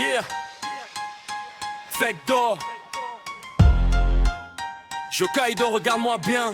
Yeah. Fake d'or. Yo Kaido, regarde-moi bien.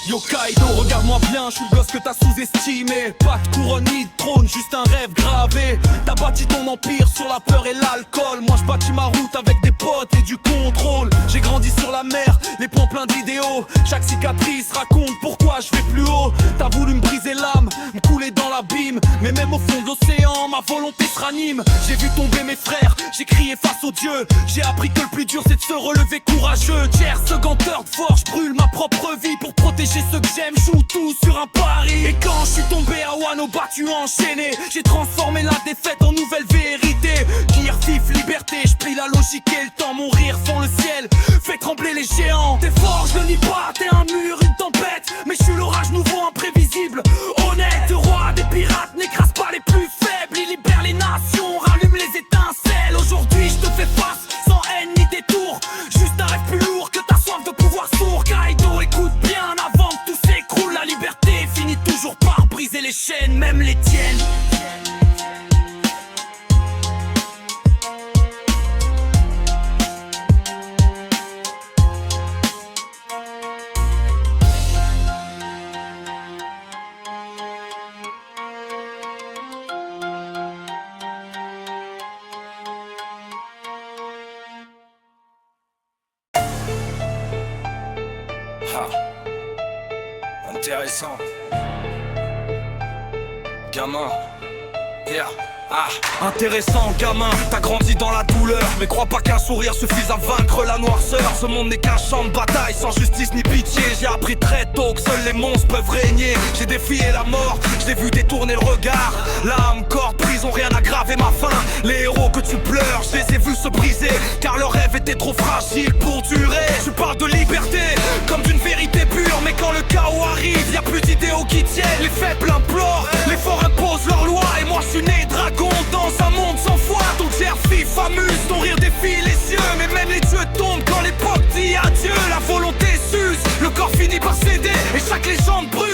Yo Kaido, regarde-moi bien, je suis le gosse que t'as sous-estimé. Pas de couronne ni de trône, juste un rêve gravé. T'as bâti ton empire sur la peur et l'alcool. Moi je bâtis ma route avec des potes et du contrôle. J'ai grandi sur la mer, les ponts pleins d'idéaux. Chaque cicatrice raconte pourquoi je vais plus haut. T'as voulu me briser l'âme, me couler dans l'abîme. Mais même au fond de l'océan, ma volonté se ranime. J'ai vu tomber mes frères, j'ai crié face au Dieu. J'ai appris que le plus dur c'est de se relever courageux. Tiers, second heure de force, je brûle ma propre vie pour protéger ceux que j'aime, joue tout sur un pari. Et quand je suis tombé à Wano, battu enchaîné, j'ai transformé la défaite en nouvelle vérité. Gear, fif, liberté, je plie la logique et le temps. Mon rire fend le ciel, fait trembler les géants. T'es fort, je le nie pas, t'es un mur, une tempête. Mais je suis l'orage nouveau, imprévisible, honnête. Roi des pirates, n'écrase pas les plus faibles. Il libère les nations, rallume les étincelles. Aujourd'hui je te fais face, sans haine ni détour. Juste un rêve plus lourd que ta soif de pouvoir sourd. Kaido, écoute bien avant que tout s'écroule. La liberté finit toujours par briser les chaînes, même les tiennes. Intéressant. Gamin. Yeah. Intéressant gamin, t'as grandi dans la douleur. Mais crois pas qu'un sourire suffise à vaincre la noirceur. Ce monde n'est qu'un champ de bataille sans justice ni pitié. J'ai appris très tôt que seuls les monstres peuvent régner. J'ai défié la mort, je l'ai vu détourner le regard. L'âme, corps, prison, rien n'a gravé ma faim. Les héros que tu pleures, je les ai vus se briser. Car leur rêve était trop fragile pour durer. Tu parles de liberté, comme d'une vérité pure. Mais quand le chaos arrive, y'a plus d'idéaux qui tiennent. Les faibles implorent, les forts imposent leurs lois. Et moi je suis né dragon dans un monde sans foi. Ton tiers fif amuse, ton rire défie les cieux. Mais même les dieux tombent quand l'époque dit adieu. La volonté s'use, le corps finit par céder et chaque légende brûle.